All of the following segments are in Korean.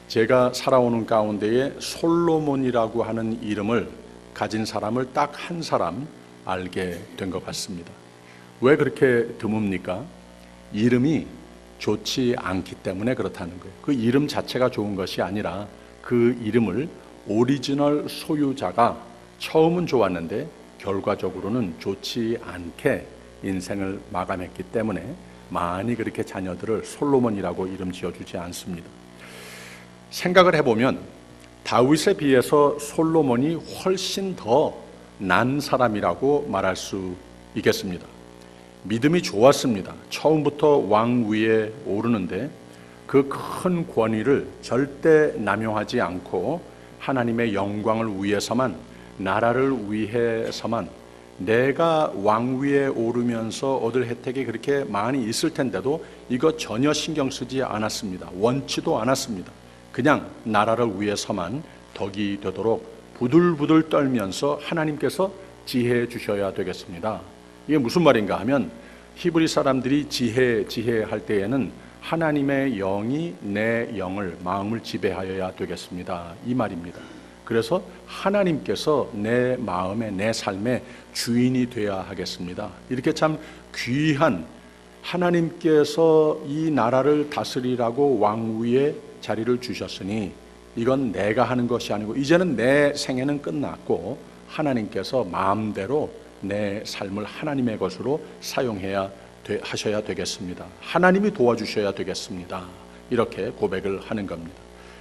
제가 살아오는 가운데에 솔로몬이라고 하는 이름을 가진 사람을 딱 한 사람 알게 된 것 같습니다. 왜 그렇게 드뭅니까? 이름이 좋지 않기 때문에 그렇다는 거예요. 그 이름 자체가 좋은 것이 아니라 그 이름을 오리지널 소유자가 처음은 좋았는데 결과적으로는 좋지 않게 인생을 마감했기 때문에 많이 그렇게 자녀들을 솔로몬이라고 이름 지어주지 않습니다. 생각을 해보면 다윗에 비해서 솔로몬이 훨씬 더 난 사람이라고 말할 수 있겠습니다. 믿음이 좋았습니다. 처음부터 왕 위에 오르는데 그 큰 권위를 절대 남용하지 않고 하나님의 영광을 위해서만, 나라를 위해서만, 내가 왕 위에 오르면서 얻을 혜택이 그렇게 많이 있을 텐데도 이거 전혀 신경 쓰지 않았습니다. 원치도 않았습니다. 그냥 나라를 위해서만 덕이 되도록 부들부들 떨면서 하나님께서 지혜해 주셔야 되겠습니다. 이게 무슨 말인가 하면 히브리 사람들이 지혜할 때에는 하나님의 영이 내 영을, 마음을 지배하여야 되겠습니다, 이 말입니다. 그래서 하나님께서 내 마음에, 내 삶의 주인이 되어야 하겠습니다. 이렇게 참 귀한 하나님께서 이 나라를 다스리라고 왕 위에 자리를 주셨으니 이건 내가 하는 것이 아니고 이제는 내 생애는 끝났고 하나님께서 마음대로 내 삶을 하나님의 것으로 하셔야 되겠습니다. 하나님이 도와주셔야 되겠습니다. 이렇게 고백을 하는 겁니다.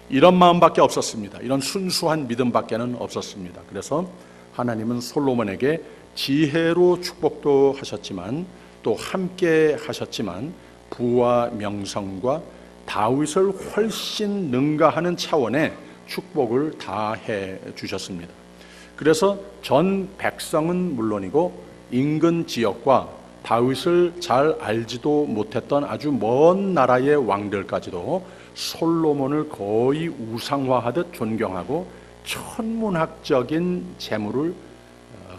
이런 마음밖에 없었습니다. 이런 순수한 믿음밖에는 없었습니다. 그래서 하나님은 솔로몬에게 지혜로 축복도 하셨지만 또 함께 하셨지만 부와 명성과 다윗을 훨씬 능가하는 차원의 축복을 다 해 주셨습니다. 그래서 전 백성은 물론이고 인근 지역과 다윗을 잘 알지도 못했던 아주 먼 나라의 왕들까지도 솔로몬을 거의 우상화하듯 존경하고 천문학적인 재물을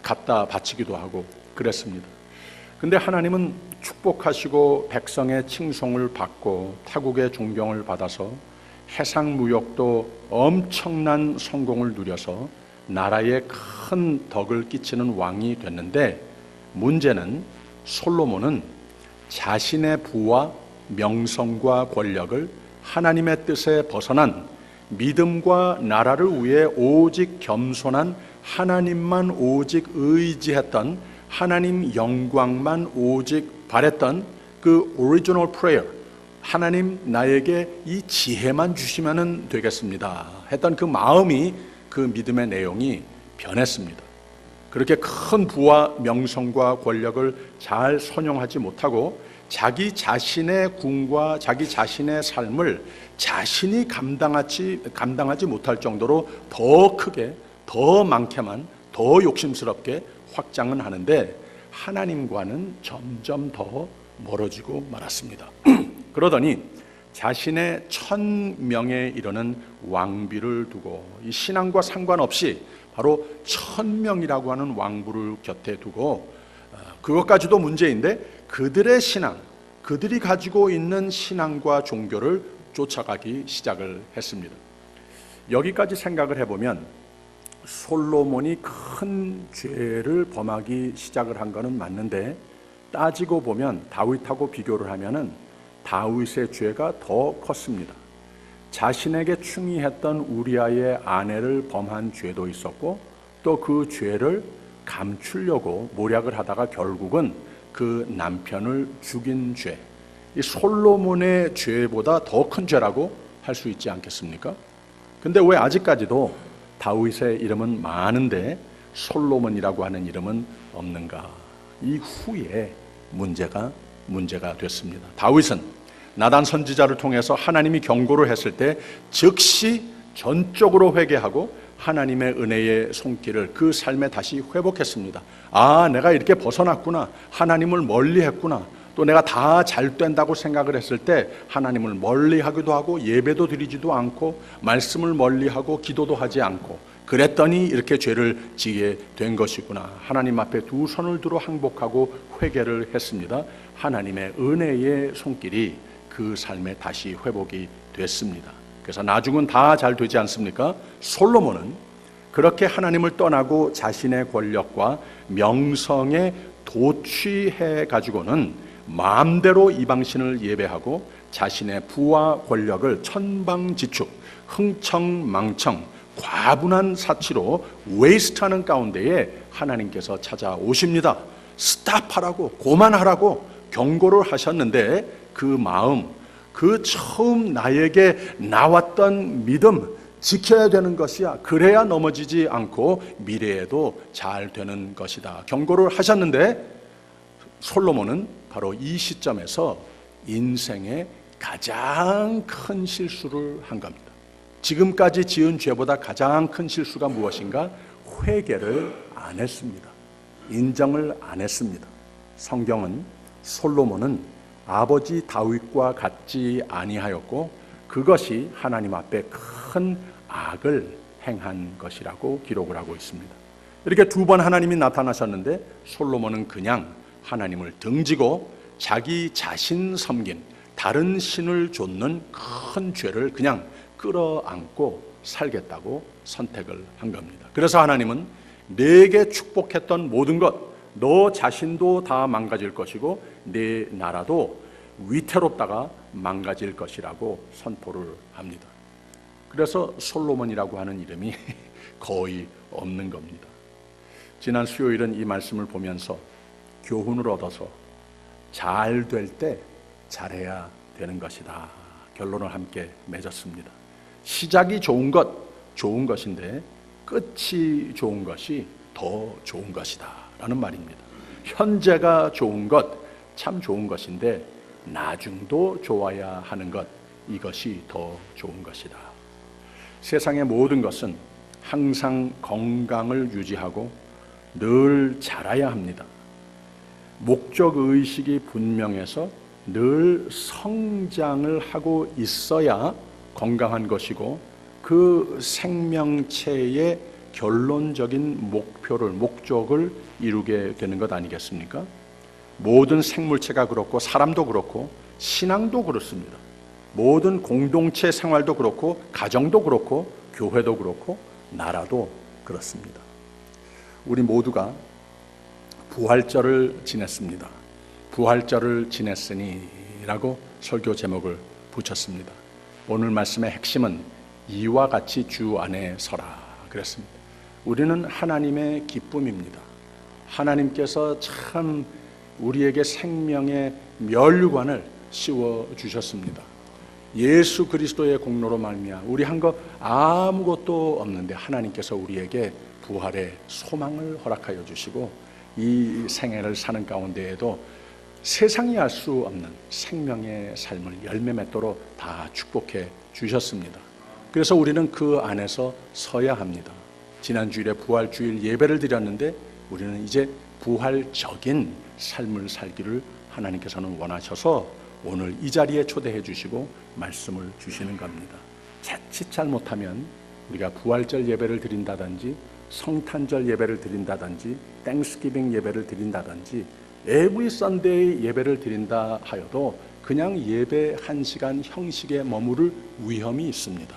갖다 바치기도 하고 그랬습니다. 근데 하나님은 축복하시고 백성의 칭송을 받고 타국의 존경을 받아서 해상무역도 엄청난 성공을 누려서 나라에 큰 덕을 끼치는 왕이 됐는데 문제는 솔로몬은 자신의 부와 명성과 권력을 하나님의 뜻에 벗어난 믿음과 나라를 위해 오직 겸손한 하나님만 오직 의지했던, 하나님 영광만 오직 바랬던 그 오리지널 프레이어, 하나님 나에게 이 지혜만 주시면 되겠습니다 했던 그 마음이, 그 믿음의 내용이 변했습니다. 그렇게 큰 부와 명성과 권력을 잘 선용하지 못하고 자기 자신의 궁과 자기 자신의 삶을 자신이 감당하지 못할 정도로 더 크게, 더 많게만, 더 욕심스럽게 확장은 하는데 하나님과는 점점 더 멀어지고 말았습니다. 그러더니 자신의 1000명에 이르는 왕비를 두고 이 신앙과 상관없이 바로 1000명이라고 하는 왕부를 곁에 두고 그것까지도 문제인데 그들의 신앙, 그들이 가지고 있는 신앙과 종교를 쫓아가기 시작을 했습니다. 여기까지 생각을 해보면 솔로몬이 큰 죄를 범하기 시작을 한 것은 맞는데 따지고 보면 다윗하고 비교를 하면은 다윗의 죄가 더 컸습니다. 자신에게 충의했던 우리아의 아내를 범한 죄도 있었고 또 그 죄를 감추려고 모략을 하다가 결국은 그 남편을 죽인 죄, 이 솔로몬의 죄보다 더 큰 죄라고 할 수 있지 않겠습니까? 근데 왜 아직까지도 다윗의 이름은 많은데 솔로몬이라고 하는 이름은 없는가? 이후에 문제가 됐습니다. 다윗은 나단 선지자를 통해서 하나님이 경고를 했을 때 즉시 전적으로 회개하고 하나님의 은혜의 손길을 그 삶에 다시 회복했습니다. 아, 내가 이렇게 벗어났구나, 하나님을 멀리했구나, 또 내가 다 잘 된다고 생각을 했을 때 하나님을 멀리하기도 하고 예배도 드리지도 않고 말씀을 멀리하고 기도도 하지 않고 그랬더니 이렇게 죄를 지게 된 것이구나. 하나님 앞에 두 손을 들어 항복하고 회개를 했습니다. 하나님의 은혜의 손길이 그 삶에 다시 회복이 됐습니다. 그래서 나중은 다 잘 되지 않습니까? 솔로몬은 그렇게 하나님을 떠나고 자신의 권력과 명성에 도취해 가지고는 마음대로 이방신을 예배하고 자신의 부와 권력을 천방지축, 흥청망청, 과분한 사치로 웨이스트하는 가운데에 하나님께서 찾아오십니다. 스탑하라고, 고만하라고 경고를 하셨는데 그 마음, 그 처음 나에게 나왔던 믿음 지켜야 되는 것이야. 그래야 넘어지지 않고 미래에도 잘 되는 것이다. 경고를 하셨는데 솔로몬은 바로 이 시점에서 인생의 가장 큰 실수를 한 겁니다. 지금까지 지은 죄보다 가장 큰 실수가 무엇인가? 회개를 안 했습니다. 인정을 안 했습니다. 성경은 솔로몬은 아버지 다윗과 같지 아니하였고 그것이 하나님 앞에 큰 악을 행한 것이라고 기록을 하고 있습니다. 이렇게 두 번 하나님이 나타나셨는데 솔로몬은 그냥 하나님을 등지고 자기 자신 섬긴 다른 신을 좇는 큰 죄를 그냥 끌어안고 살겠다고 선택을 한 겁니다. 그래서 하나님은 내게 축복했던 모든 것, 너 자신도 다 망가질 것이고 내 나라도 위태롭다가 망가질 것이라고 선포를 합니다. 그래서 솔로몬이라고 하는 이름이 거의 없는 겁니다. 지난 수요일은 이 말씀을 보면서 교훈을 얻어서 잘 될 때 잘해야 되는 것이다 결론을 함께 맺었습니다. 시작이 좋은 것 좋은 것인데 끝이 좋은 것이 더 좋은 것이다 라는 말입니다. 현재가 좋은 것 참 좋은 것인데 나중도 좋아야 하는 것, 이것이 더 좋은 것이다. 세상의 모든 것은 항상 건강을 유지하고 늘 자라야 합니다. 목적의식이 분명해서 늘 성장을 하고 있어야 건강한 것이고 그 생명체의 결론적인 목적을 이루게 되는 것 아니겠습니까? 모든 생물체가 그렇고 사람도 그렇고 신앙도 그렇습니다. 모든 공동체 생활도 그렇고 가정도 그렇고 교회도 그렇고 나라도 그렇습니다. 우리 모두가 부활절을 지냈습니다. 부활절을 지냈으니 라고 설교 제목을 붙였습니다. 오늘 말씀의 핵심은 이와 같이 주 안에 서라 그랬습니다. 우리는 하나님의 기쁨입니다. 하나님께서 참 우리에게 생명의 면류관을 씌워주셨습니다. 예수 그리스도의 공로로 말미암아 우리 한 것 아무것도 없는데 하나님께서 우리에게 부활의 소망을 허락하여 주시고 이 생애를 사는 가운데에도 세상이 알 수 없는 생명의 삶을 열매 맺도록 다 축복해 주셨습니다. 그래서 우리는 그 안에서 서야 합니다. 지난주일에 부활주일 예배를 드렸는데 우리는 이제 부활적인 삶을 살기를 하나님께서는 원하셔서 오늘 이 자리에 초대해 주시고 말씀을 주시는 겁니다. 자칫 잘못하면 우리가 부활절 예배를 드린다든지 성탄절 예배를 드린다든지 땡스기빙 예배를 드린다든지 에브리 선데이 예배를 드린다 하여도 그냥 예배 한 시간 형식에 머무를 위험이 있습니다.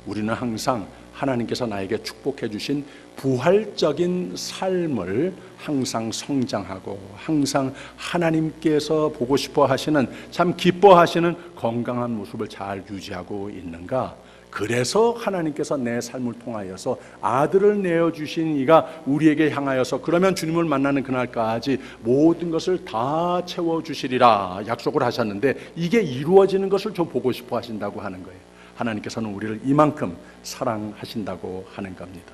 우리는 항상 하나님께서 나에게 축복해 주신 부활적인 삶을 항상 성장하고 항상 하나님께서 보고 싶어 하시는 참 기뻐하시는 건강한 모습을 잘 유지하고 있는가? 그래서 하나님께서 내 삶을 통하여서 아들을 내어주신 이가 우리에게 향하여서 그러면 주님을 만나는 그날까지 모든 것을 다 채워주시리라 약속을 하셨는데 이게 이루어지는 것을 좀 보고 싶어 하신다고 하는 거예요. 하나님께서는 우리를 이만큼 사랑하신다고 하는 겁니다.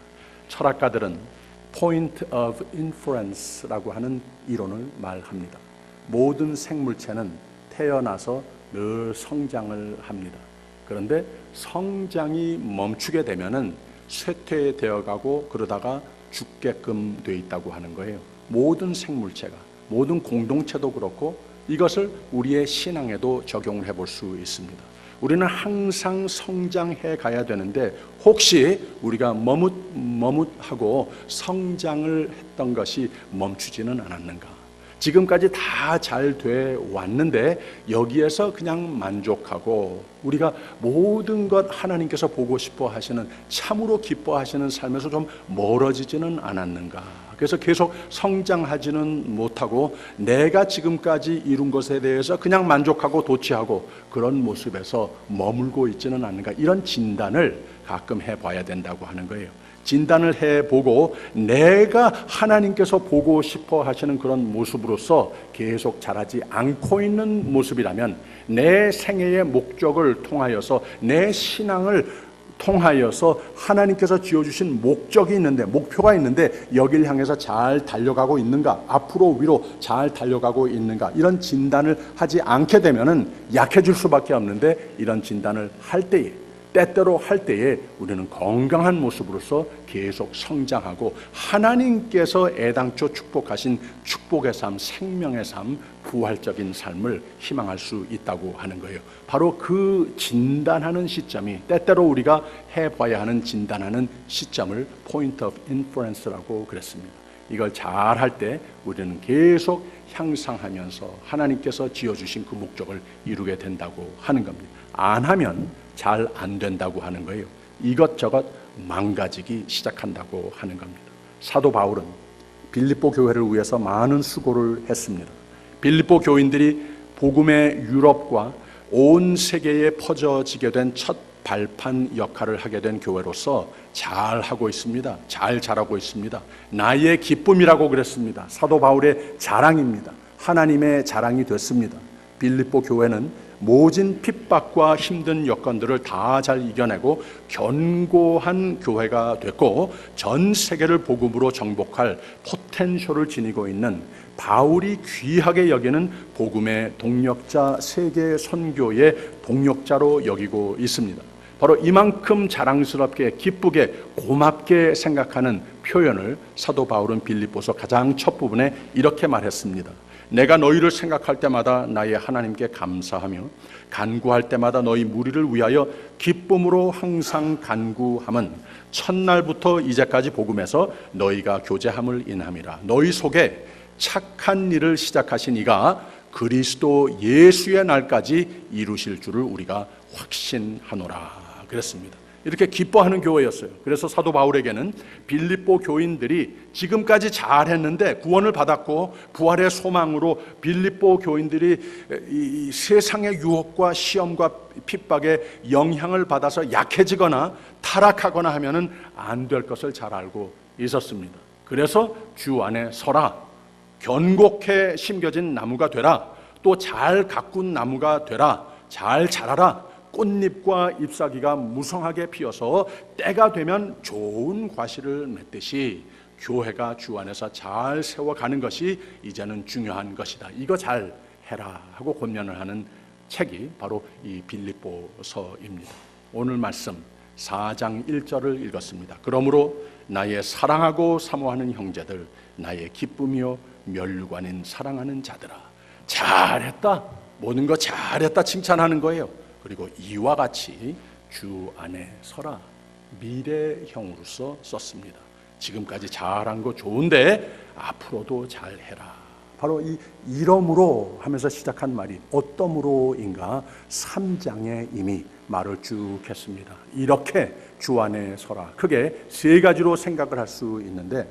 철학가들은 Point of Inference라고 하는 이론을 말합니다. 모든 생물체는 태어나서 늘 성장을 합니다. 그런데 성장이 멈추게 되면은 쇠퇴되어 가고 그러다가 죽게끔 돼 있다고 하는 거예요. 모든 생물체가, 모든 공동체도 그렇고 이것을 우리의 신앙에도 적용을 해볼 수 있습니다. 우리는 항상 성장해 가야 되는데 혹시 우리가 머뭇하고 성장을 했던 것이 멈추지는 않았는가? 지금까지 다 잘 돼 왔는데 여기에서 그냥 만족하고 우리가 모든 것 하나님께서 보고 싶어 하시는, 참으로 기뻐하시는 삶에서 좀 멀어지지는 않았는가. 그래서 계속 성장하지는 못하고 내가 지금까지 이룬 것에 대해서 그냥 만족하고 도취하고 그런 모습에서 머물고 있지는 않는가. 이런 진단을 가끔 해봐야 된다고 하는 거예요. 진단을 해보고 내가 하나님께서 보고 싶어 하시는 그런 모습으로서 계속 자라지 않고 있는 모습이라면, 내 생애의 목적을 통하여서, 내 신앙을 통하여서 하나님께서 지어주신 목적이 있는데, 목표가 있는데 여길 향해서 잘 달려가고 있는가, 앞으로 위로 잘 달려가고 있는가, 이런 진단을 하지 않게 되면은 약해질 수밖에 없는데, 이런 진단을 할 때에, 때때로 할 때에 우리는 건강한 모습으로서 계속 성장하고 하나님께서 애당초 축복하신 축복의 삶, 생명의 삶, 부활적인 삶을 희망할 수 있다고 하는 거예요. 바로 그 진단하는 시점이, 때때로 우리가 해봐야 하는 진단하는 시점을 Point of Inference라고 그랬습니다. 이걸 잘 할 때 우리는 계속 향상하면서 하나님께서 지어주신 그 목적을 이루게 된다고 하는 겁니다. 안 하면 잘 안 된다고 하는 거예요. 이것저것 망가지기 시작한다고 하는 겁니다. 사도 바울은 빌립보 교회를 위해서 많은 수고를 했습니다. 빌립보 교인들이 복음의 유럽과 온 세계에 퍼져지게 된 첫 발판 역할을 하게 된 교회로서 잘 하고 있습니다. 잘 자라고 있습니다. 나의 기쁨이라고 그랬습니다. 사도 바울의 자랑입니다. 하나님의 자랑이 됐습니다. 빌립보 교회는 모진 핍박과 힘든 여건들을 다 잘 이겨내고 견고한 교회가 됐고, 전 세계를 복음으로 정복할 포텐셜을 지니고 있는, 바울이 귀하게 여기는 복음의 동력자, 세계 선교의 동력자로 여기고 있습니다. 바로 이만큼 자랑스럽게, 기쁘게, 고맙게 생각하는 표현을 사도 바울은 빌립보서 가장 첫 부분에 이렇게 말했습니다. 내가 너희를 생각할 때마다 나의 하나님께 감사하며 간구할 때마다 너희 무리를 위하여 기쁨으로 항상 간구함은 첫날부터 이제까지 복음에서 너희가 교제함을 인함이라. 너희 속에 착한 일을 시작하신 이가 그리스도 예수의 날까지 이루실 줄을 우리가 확신하노라 그랬습니다. 이렇게 기뻐하는 교회였어요. 그래서 사도 바울에게는 빌립보 교인들이 지금까지 잘했는데 구원을 받았고 부활의 소망으로 빌립보 교인들이 이 세상의 유혹과 시험과 핍박에 영향을 받아서 약해지거나 타락하거나 하면은 안 될 것을 잘 알고 있었습니다. 그래서 주 안에 서라, 견고케 심겨진 나무가 되라, 또 잘 가꾼 나무가 되라, 잘 자라라, 꽃잎과 잎사귀가 무성하게 피어서 때가 되면 좋은 과실을 맺듯이 교회가 주 안에서 잘 세워가는 것이 이제는 중요한 것이다. 이거 잘 해라 하고 권면을 하는 책이 바로 이 빌립보서입니다. 오늘 말씀 4장 1절을 읽었습니다. 그러므로 나의 사랑하고 사모하는 형제들, 나의 기쁨이요 면류관인 사랑하는 자들아, 잘했다, 모든 거 잘했다 칭찬하는 거예요. 그리고 이와 같이 주 안에 서라, 미래형으로서 썼습니다. 지금까지 잘한 거 좋은데 앞으로도 잘해라. 바로 이 이러므로 하면서 시작한 말이 어떠므로인가 3장에 이미 말을 쭉 했습니다. 이렇게 주 안에 서라. 크게 세 가지로 생각을 할 수 있는데,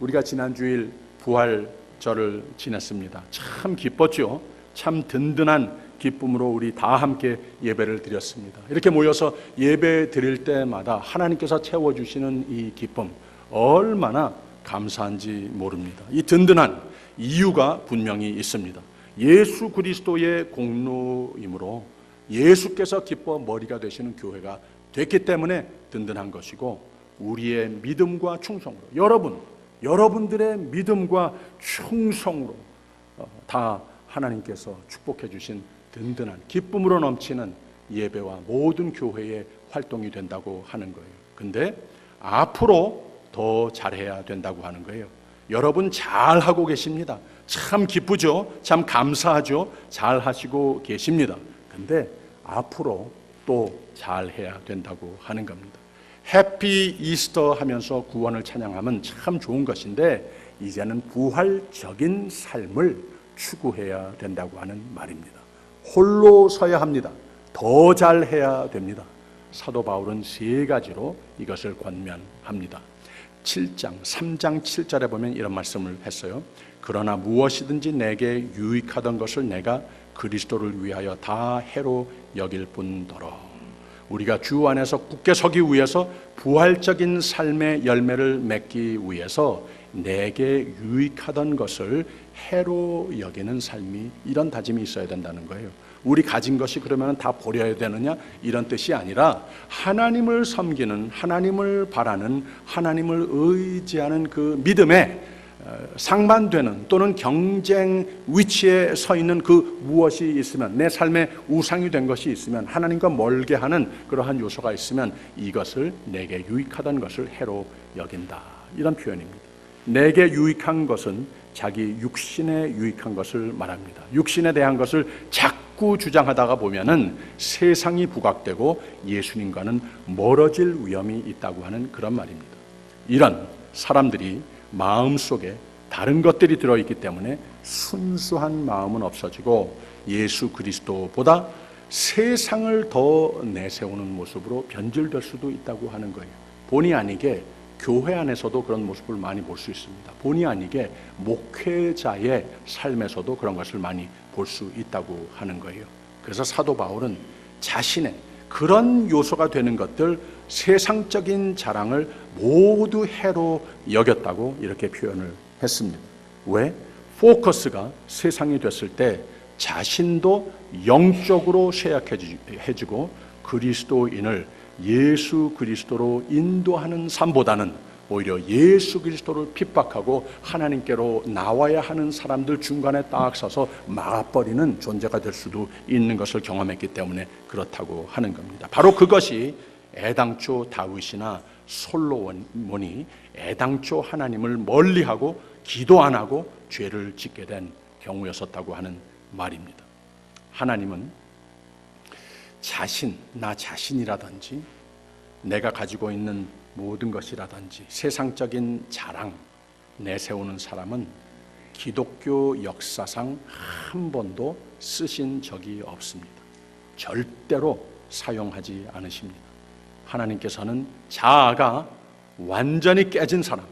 우리가 지난 주일 부활절을 지냈습니다. 참 기뻤죠. 참 든든한 기쁨으로 우리 다 함께 예배를 드렸습니다. 이렇게 모여서 예배 드릴 때마다 하나님께서 채워주시는 이 기쁨, 얼마나 감사한지 모릅니다. 이 든든한 이유가 분명히 있습니다. 예수 그리스도의 공로이므로 예수께서 기뻐 머리가 되시는 교회가 됐기 때문에 든든한 것이고, 우리의 믿음과 충성으로, 여러분들의 믿음과 충성으로 다 하나님께서 축복해 주신 든든한 기쁨으로 넘치는 예배와 모든 교회의 활동이 된다고 하는 거예요. 근데 앞으로 더 잘해야 된다고 하는 거예요. 여러분 잘하고 계십니다. 참 기쁘죠? 참 감사하죠? 잘하시고 계십니다. 근데 앞으로 또 잘해야 된다고 하는 겁니다. 해피 이스터 하면서 구원을 찬양하면 참 좋은 것인데, 이제는 부활적인 삶을 추구해야 된다고 하는 말입니다. 홀로 서야 합니다. 더 잘해야 됩니다. 사도 바울은 세 가지로 이것을 권면합니다. 3장 7절에 보면 이런 말씀을 했어요. 그러나 무엇이든지 내게 유익하던 것을 내가 그리스도를 위하여 다 해로 여길 뿐더러. 우리가 주 안에서 굳게 서기 위해서 부활적인 삶의 열매를 맺기 위해서 내게 유익하던 것을 해로 여기는 삶이, 이런 다짐이 있어야 된다는 거예요. 우리 가진 것이 그러면 다 버려야 되느냐, 이런 뜻이 아니라 하나님을 섬기는, 하나님을 바라는, 하나님을 의지하는 그 믿음에 상반되는 또는 경쟁 위치에 서 있는 그 무엇이 있으면, 내 삶에 우상이 된 것이 있으면, 하나님과 멀게 하는 그러한 요소가 있으면 이것을 내게 유익하던 것을 해로 여긴다, 이런 표현입니다. 내게 유익한 것은 자기 육신에 유익한 것을 말합니다. 육신에 대한 것을 자꾸 주장하다가 보면은 세상이 부각되고 예수님과는 멀어질 위험이 있다고 하는 그런 말입니다. 이런 사람들이 마음속에 다른 것들이 들어있기 때문에 순수한 마음은 없어지고 예수 그리스도보다 세상을 더 내세우는 모습으로 변질될 수도 있다고 하는 거예요. 본의 아니게 교회 안에서도 그런 모습을 많이 볼 수 있습니다. 본의 아니게 목회자의 삶에서도 그런 것을 많이 볼 수 있다고 하는 거예요. 그래서 사도 바울은 자신의 그런 요소가 되는 것들, 세상적인 자랑을 모두 해로 여겼다고 이렇게 표현을 했습니다. 왜? 포커스가 세상이 됐을 때 자신도 영적으로 쇠약해지고 그리스도인을 예수 그리스도로 인도하는 삶보다는 오히려 예수 그리스도를 핍박하고 하나님께로 나와야 하는 사람들 중간에 딱 서서 막아버리는 존재가 될 수도 있는 것을 경험했기 때문에 그렇다고 하는 겁니다. 바로 그것이 애당초 다윗이나 솔로몬이 애당초 하나님을 멀리하고 기도 안 하고 죄를 짓게 된 경우였었다고 하는 말입니다. 하나님은 나 자신이라든지 내가 가지고 있는 모든 것이라든지 세상적인 자랑 내세우는 사람은 기독교 역사상 한 번도 쓰신 적이 없습니다. 절대로 사용하지 않으십니다. 하나님께서는 자아가 완전히 깨진 사람,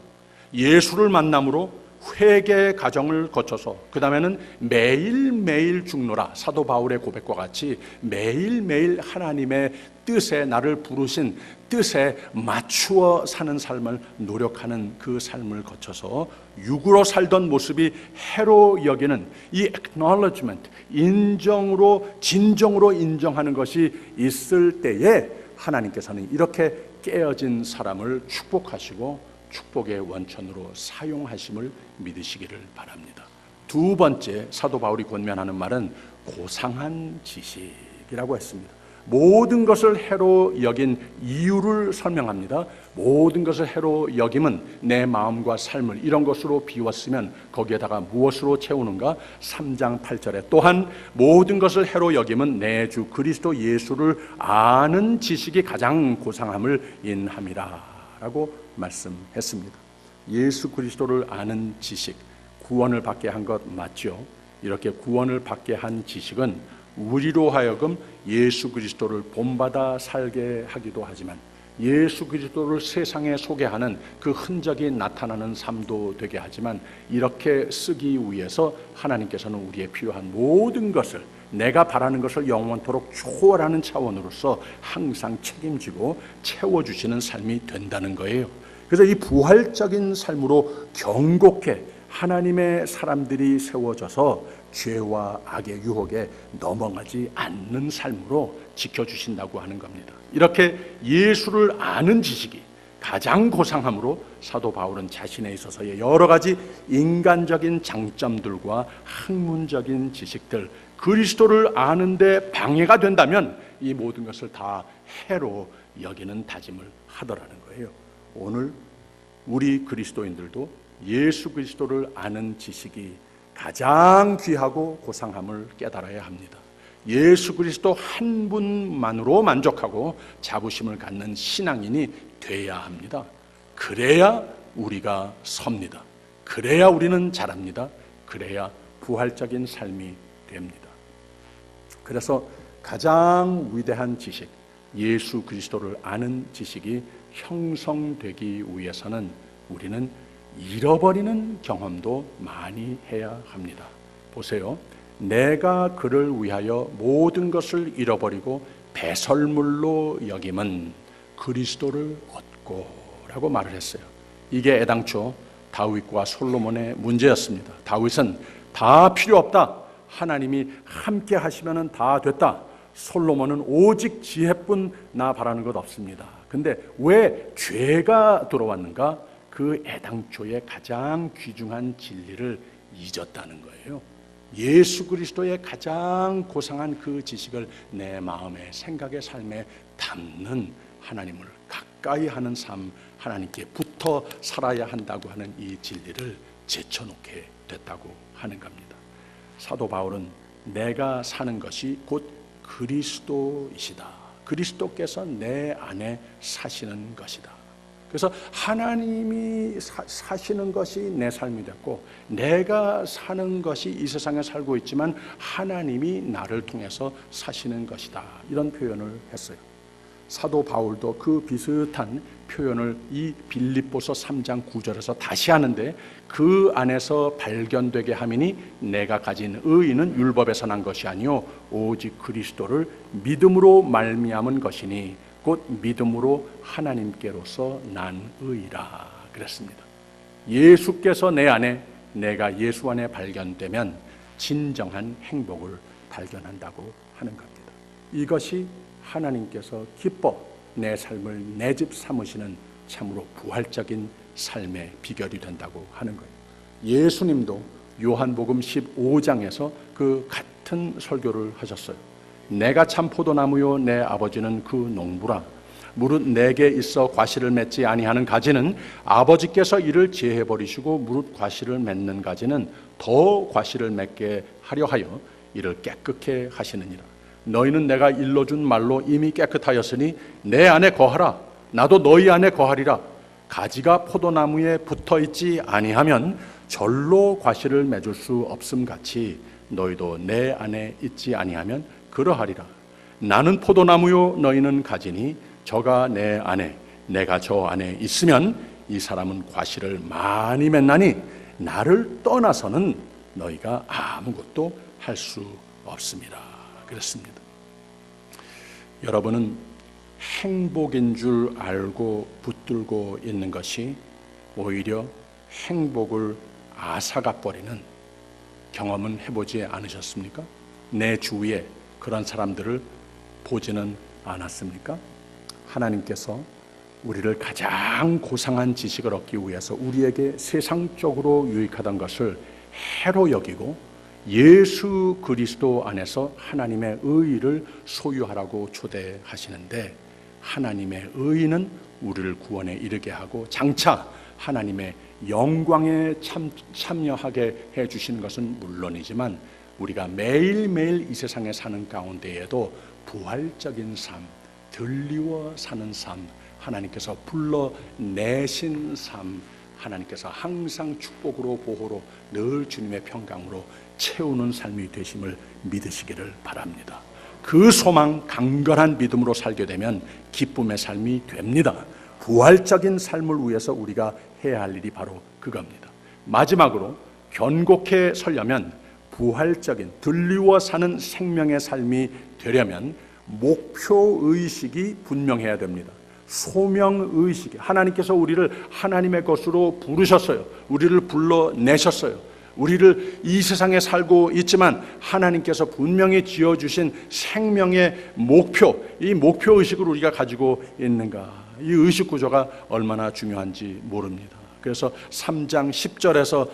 예수를 만남으로 회개 과정을 거쳐서 그 다음에는 매일매일 죽노라, 사도 바울의 고백과 같이 매일매일 하나님의 뜻에, 나를 부르신 뜻에 맞추어 사는 삶을 노력하는 그 삶을 거쳐서 육으로 살던 모습이 해로 여기는 이 acknowledgement, 인정으로, 진정으로 인정하는 것이 있을 때에 하나님께서는 이렇게 깨어진 사람을 축복하시고 축복의 원천으로 사용하심을 믿으시기를 바랍니다. 두 번째 사도 바울이 권면하는 말은 고상한 지식이라고 했습니다. 모든 것을 해로 여긴 이유를 설명합니다. 모든 것을 해로 여김은 내 마음과 삶을 이런 것으로 비웠으면 거기에다가 무엇으로 채우는가? 3장 8절에 또한 모든 것을 해로 여김은 내 주 그리스도 예수를 아는 지식이 가장 고상함을 인함이라 라고 말씀했습니다. 예수 그리스도를 아는 지식, 구원을 받게 한 것 맞죠? 이렇게 구원을 받게 한 지식은 우리로 하여금 예수 그리스도를 본받아 살게 하기도 하지만 예수 그리스도를 세상에 소개하는 그 흔적이 나타나는 삶도 되게 하지만 이렇게 쓰기 위해서 하나님께서는 우리의 필요한 모든 것을, 내가 바라는 것을 영원토록 초월하는 차원으로서 항상 책임지고 채워주시는 삶이 된다는 거예요. 그래서 이 부활적인 삶으로 경고케 하나님의 사람들이 세워져서 죄와 악의 유혹에 넘어가지 않는 삶으로 지켜주신다고 하는 겁니다. 이렇게 예수를 아는 지식이 가장 고상함으로 사도 바울은 자신에 있어서의 여러 가지 인간적인 장점들과 학문적인 지식들, 그리스도를 아는데 방해가 된다면 이 모든 것을 다 해로 여기는 다짐을 하더라는 거예요. 오늘 우리 그리스도인들도 예수 그리스도를 아는 지식이 가장 귀하고 고상함을 깨달아야 합니다. 예수 그리스도 한 분만으로 만족하고 자부심을 갖는 신앙인이 돼야 합니다. 그래야 우리가 섭니다. 그래야 우리는 자랍니다. 그래야 부활적인 삶이 됩니다. 그래서 가장 위대한 지식, 예수 그리스도를 아는 지식이 형성되기 위해서는 우리는 잃어버리는 경험도 많이 해야 합니다. 보세요. 내가 그를 위하여 모든 것을 잃어버리고 배설물로 여김은 그리스도를 얻고 라고 말을 했어요. 이게 애당초 다윗과 솔로몬의 문제였습니다. 다윗은 다 필요 없다, 하나님이 함께 하시면 다 됐다, 솔로몬은 오직 지혜뿐 나 바라는 것 없습니다. 근데 왜 죄가 들어왔는가? 그 애당초의 가장 귀중한 진리를 잊었다는 거예요. 예수 그리스도의 가장 고상한 그 지식을 내 마음에, 생각의 삶에 담는, 하나님을 가까이 하는 삶, 하나님께 붙어 살아야 한다고 하는 이 진리를 제쳐놓게 됐다고 하는 겁니다. 사도 바울은 내가 사는 것이 곧 그리스도이시다, 그리스도께서 내 안에 사시는 것이다. 그래서 하나님이 사시는 것이 내 삶이 됐고, 내가 사는 것이 이 세상에 살고 있지만 하나님이 나를 통해서 사시는 것이다, 이런 표현을 했어요. 사도 바울도 그 비슷한 표현을 이 빌립보서 3장 9절에서 다시 하는데, 그 안에서 발견되게 함이니 내가 가진 의의는 율법에서 난 것이 아니요 오직 그리스도를 믿음으로 말미암은 것이니 곧 믿음으로 하나님께로서 난 의라 그랬습니다. 예수께서 내 안에, 내가 예수 안에 발견되면 진정한 행복을 발견한다고 하는 겁니다. 이것이 하나님께서 기뻐 내 삶을 내 집 삼으시는 참으로 부활적인 삶의 비결이 된다고 하는 거예요. 예수님도 요한복음 15장에서 그 같은 설교를 하셨어요. 내가 참 포도나무요 내 아버지는 그 농부라. 무릇 내게 있어 과실을 맺지 아니하는 가지는 아버지께서 이를 제해 버리시고 무릇 과실을 맺는 가지는 더 과실을 맺게 하려 하여 이를 깨끗게 하시느니라. 너희는 내가 일러준 말로 이미 깨끗하였으니 내 안에 거하라. 나도 너희 안에 거하리라. 가지가 포도나무에 붙어 있지 아니하면 절로 과실을 맺을 수 없음 같이 너희도 내 안에 있지 아니하면 그러하리라. 나는 포도나무요 너희는 가지니 저가 내 안에 내가 저 안에 있으면 이 사람은 과실을 많이 맺나니 나를 떠나서는 너희가 아무것도 할 수 없습니다. 그렇습니다. 여러분은 행복인 줄 알고 붙들고 있는 것이 오히려 행복을 앗아가버리는 경험은 해보지 않으셨습니까? 내 주위에 그런 사람들을 보지는 않았습니까? 하나님께서 우리를 가장 고상한 지식을 얻기 위해서 우리에게 세상적으로 유익하던 것을 해로 여기고 예수 그리스도 안에서 하나님의 의의를 소유하라고 초대하시는데, 하나님의 의의는 우리를 구원에 이르게 하고 장차 하나님의 영광에 참여하게 해주시는 것은 물론이지만 우리가 매일매일 이 세상에 사는 가운데에도 부활적인 삶, 들리워 사는 삶, 하나님께서 불러내신 삶, 하나님께서 항상 축복으로 보호로 늘 주님의 평강으로 채우는 삶이 되심을 믿으시기를 바랍니다. 그 소망, 강건한 믿음으로 살게 되면 기쁨의 삶이 됩니다. 부활적인 삶을 위해서 우리가 해야 할 일이 바로 그겁니다. 마지막으로 견고케 서려면, 부활적인 들리워 사는 생명의 삶이 되려면 목표의식이 분명해야 됩니다. 소명의식, 하나님께서 우리를 하나님의 것으로 부르셨어요. 우리를 불러내셨어요. 우리를 이 세상에 살고 있지만 하나님께서 분명히 지어주신 생명의 목표, 이 목표의식을 우리가 가지고 있는가, 이 의식 구조가 얼마나 중요한지 모릅니다. 그래서 3장 10절에서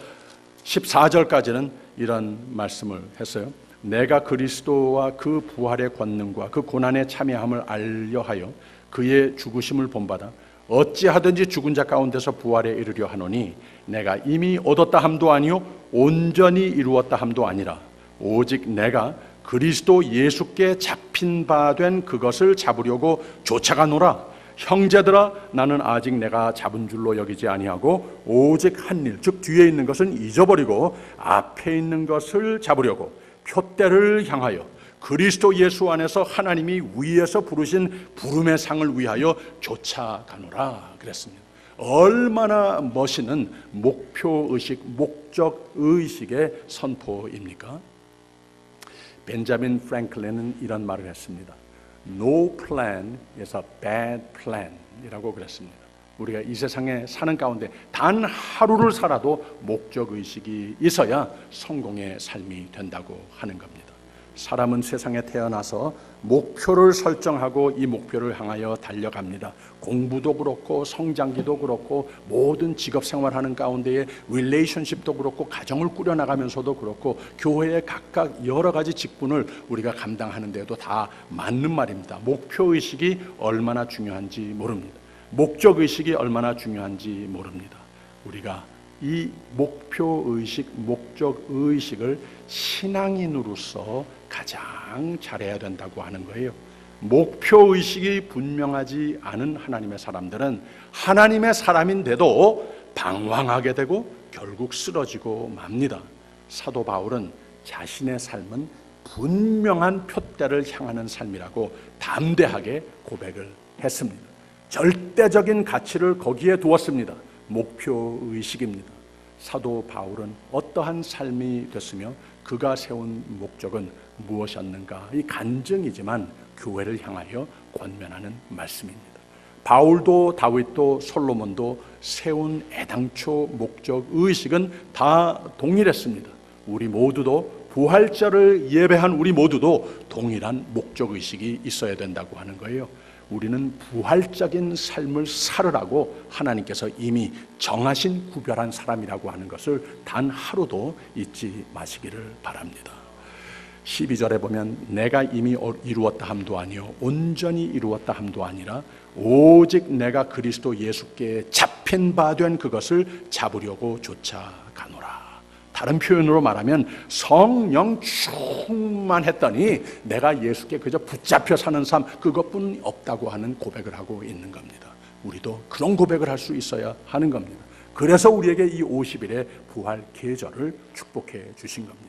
14절까지는 이런 말씀을 했어요. 내가 그리스도와 그 부활의 권능과 그 고난의 참여함을 알려하여 그의 죽으심을 본받아 어찌하든지 죽은 자 가운데서 부활에 이르려 하노니 내가 이미 얻었다 함도 아니요 온전히 이루었다 함도 아니라 오직 내가 그리스도 예수께 잡힌 바 된 그것을 잡으려고 쫓아가노라. 형제들아 나는 아직 내가 잡은 줄로 여기지 아니하고 오직 한 일, 즉 뒤에 있는 것은 잊어버리고 앞에 있는 것을 잡으려고 표대를 향하여 그리스도 예수 안에서 하나님이 위에서 부르신 부름의 상을 위하여 쫓아가노라 그랬습니다. 얼마나 멋있는 목표의식, 목적의식의 선포입니까? 벤자민 프랭클린은 이런 말을 했습니다. No plan is a bad plan 이라고 그랬습니다. 우리가 이 세상에 사는 가운데 단 하루를 살아도 목적의식이 있어야 성공의 삶이 된다고 하는 겁니다. 사람은 세상에 태어나서 목표를 설정하고 이 목표를 향하여 달려갑니다. 공부도 그렇고 성장기도 그렇고 모든 직업생활하는 가운데에 릴레이션십도 그렇고 가정을 꾸려나가면서도 그렇고 교회의 각각 여러 가지 직분을 우리가 감당하는 데도 다 맞는 말입니다. 목표의식이 얼마나 중요한지 모릅니다. 목적의식이 얼마나 중요한지 모릅니다. 우리가 이 목표의식, 목적의식을 신앙인으로서 가장 잘해야 된다고 하는 거예요. 목표의식이 분명하지 않은 하나님의 사람들은 하나님의 사람인데도 방황하게 되고 결국 쓰러지고 맙니다. 사도 바울은 자신의 삶은 분명한 표대를 향하는 삶이라고 담대하게 고백을 했습니다. 절대적인 가치를 거기에 두었습니다. 목표의식입니다. 사도 바울은 어떠한 삶이 됐으며 그가 세운 목적은 무엇이었는가? 이 간증이지만 교회를 향하여 권면하는 말씀입니다. 바울도 다윗도 솔로몬도 세운 애당초 목적의식은 다 동일했습니다. 우리 모두도 부활절을 예배한 우리 모두도 동일한 목적의식이 있어야 된다고 하는 거예요. 우리는 부활적인 삶을 살으라고 하나님께서 이미 정하신 구별한 사람이라고 하는 것을 단 하루도 잊지 마시기를 바랍니다. 12절에 보면 내가 이미 이루었다 함도 아니요 온전히 이루었다 함도 아니라 오직 내가 그리스도 예수께 잡힌 바 된 그것을 잡으려고 쫓아가노라. 다른 표현으로 말하면 성령 충만했더니 내가 예수께 그저 붙잡혀 사는 삶 그것뿐 없다고 하는 고백을 하고 있는 겁니다. 우리도 그런 고백을 할 수 있어야 하는 겁니다. 그래서 우리에게 이 50일의 부활 계절을 축복해 주신 겁니다.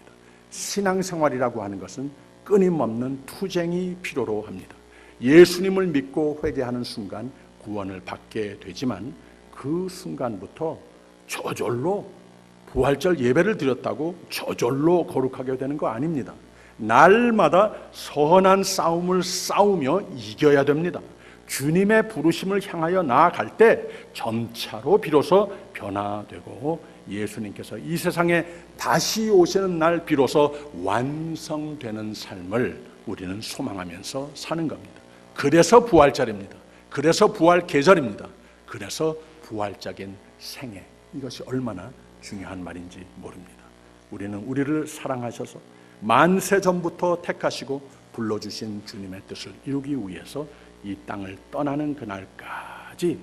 신앙생활이라고 하는 것은 끊임없는 투쟁이 필요로 합니다. 예수님을 믿고 회개하는 순간 구원을 받게 되지만 그 순간부터 저절로 부활절 예배를 드렸다고 저절로 거룩하게 되는 거 아닙니다. 날마다 선한 싸움을 싸우며 이겨야 됩니다. 주님의 부르심을 향하여 나아갈 때 점차로 비로소 변화되고 예수님께서 이 세상에 다시 오시는 날 비로소 완성되는 삶을 우리는 소망하면서 사는 겁니다. 그래서 부활절입니다. 그래서 부활 계절입니다. 그래서 부활적인 생애, 이것이 얼마나 중요한 말인지 모릅니다. 우리는 우리를 사랑하셔서 만세 전부터 택하시고 불러주신 주님의 뜻을 이루기 위해서 이 땅을 떠나는 그날까지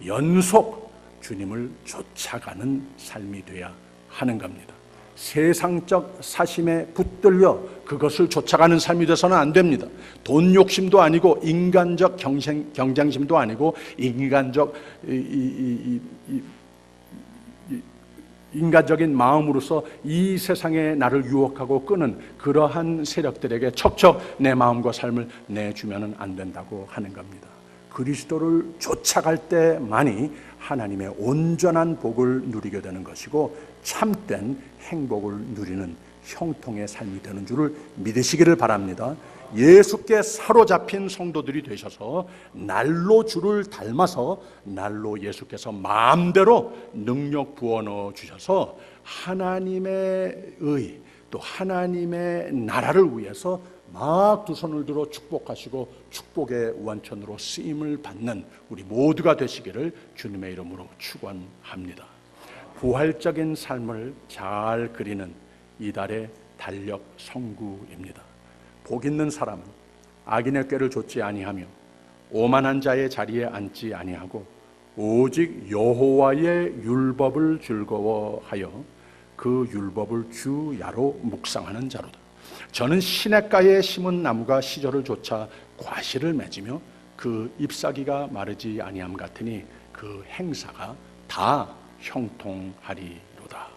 연속 주님을 쫓아가는 삶이 돼야 하는 겁니다. 세상적 사심에 붙들려 그것을 쫓아가는 삶이 돼서는 안 됩니다. 돈 욕심도 아니고 인간적 경쟁심도 아니고 인간적 인간적인 마음으로서 이 세상에 나를 유혹하고 끄는 그러한 세력들에게 척척 내 마음과 삶을 내주면 안 된다고 하는 겁니다. 그리스도를 쫓아갈 때만이 하나님의 온전한 복을 누리게 되는 것이고 참된 행복을 누리는 형통의 삶이 되는 줄을 믿으시기를 바랍니다. 예수께 사로잡힌 성도들이 되셔서 날로 주를 닮아서 날로 예수께서 마음대로 능력 부어넣어 주셔서 하나님의 의 또 하나님의 나라를 위해서 막 두 손을 들어 축복하시고 축복의 원천으로 쓰임을 받는 우리 모두가 되시기를 주님의 이름으로 축원합니다. 부활적인 삶을 잘 그리는 이달의 달력 성구입니다. 복 있는 사람은 악인의 꾀를 좇지 아니하며 오만한 자의 자리에 앉지 아니하고 오직 여호와의 율법을 즐거워하여 그 율법을 주야로 묵상하는 자로다. 저는 시냇가에 심은 나무가 시절을 좇아 과실을 맺으며 그 잎사귀가 마르지 아니함 같으니 그 행사가 다 형통하리로다.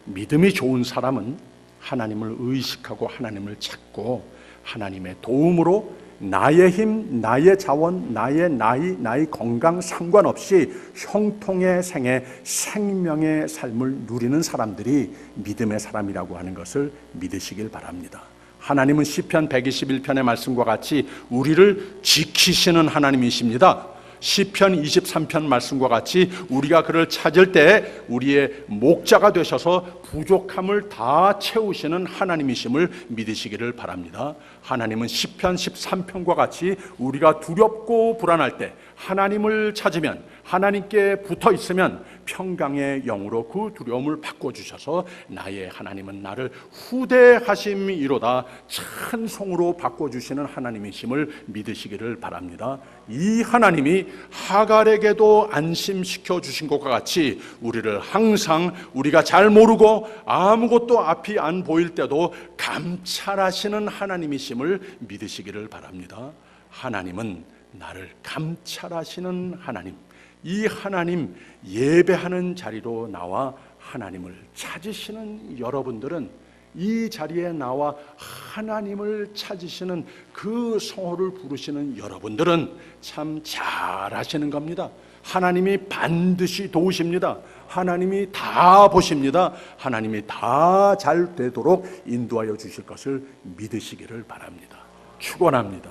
믿음이 좋은 사람은 하나님을 의식하고 하나님을 찾고 하나님의 도움으로 나의 힘, 나의 자원, 나의 나이, 나의 건강 상관없이 형통의 생애, 생명의 삶을 누리는 사람들이 믿음의 사람이라고 하는 것을 믿으시길 바랍니다. 하나님은 시편 121편의 말씀과 같이 우리를 지키시는 하나님이십니다. 시편 23편 말씀과 같이 우리가 그를 찾을 때 우리의 목자가 되셔서 부족함을 다 채우시는 하나님이심을 믿으시기를 바랍니다. 하나님은 시편 13편과 같이 우리가 두렵고 불안할 때 하나님을 찾으면, 하나님께 붙어 있으면 평강의 영으로 그 두려움을 바꿔주셔서 나의 하나님은 나를 후대하심이로다 찬송으로 바꿔주시는 하나님이심을 믿으시기를 바랍니다. 이 하나님이 하갈에게도 안심시켜 주신 것과 같이 우리를 항상 우리가 잘 모르고 아무것도 앞이 안 보일 때도 감찰하시는 하나님이심을 믿으시기를 바랍니다. 하나님은 나를 감찰하시는 하나님, 이 하나님 예배하는 자리로 나와 하나님을 찾으시는 여러분들은, 이 자리에 나와 하나님을 찾으시는 그 성호를 부르시는 여러분들은 참 잘하시는 겁니다. 하나님이 반드시 도우십니다. 하나님이 다 보십니다. 하나님이 다 잘 되도록 인도하여 주실 것을 믿으시기를 바랍니다. 축원합니다.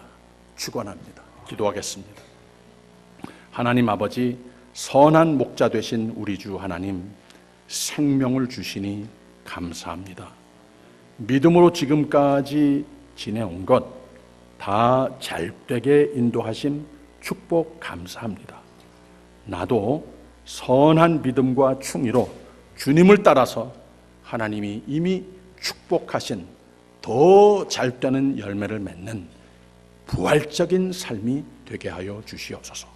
축원합니다. 기도하겠습니다. 하나님 아버지, 선한 목자 되신 우리 주 하나님, 생명을 주시니 감사합니다. 믿음으로 지금까지 지내온 것 다 잘되게 인도하심 축복 감사합니다. 나도 선한 믿음과 충의로 주님을 따라서 하나님이 이미 축복하신 더 잘되는 열매를 맺는 부활적인 삶이 되게 하여 주시옵소서.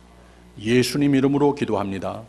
예수님 이름으로 기도합니다.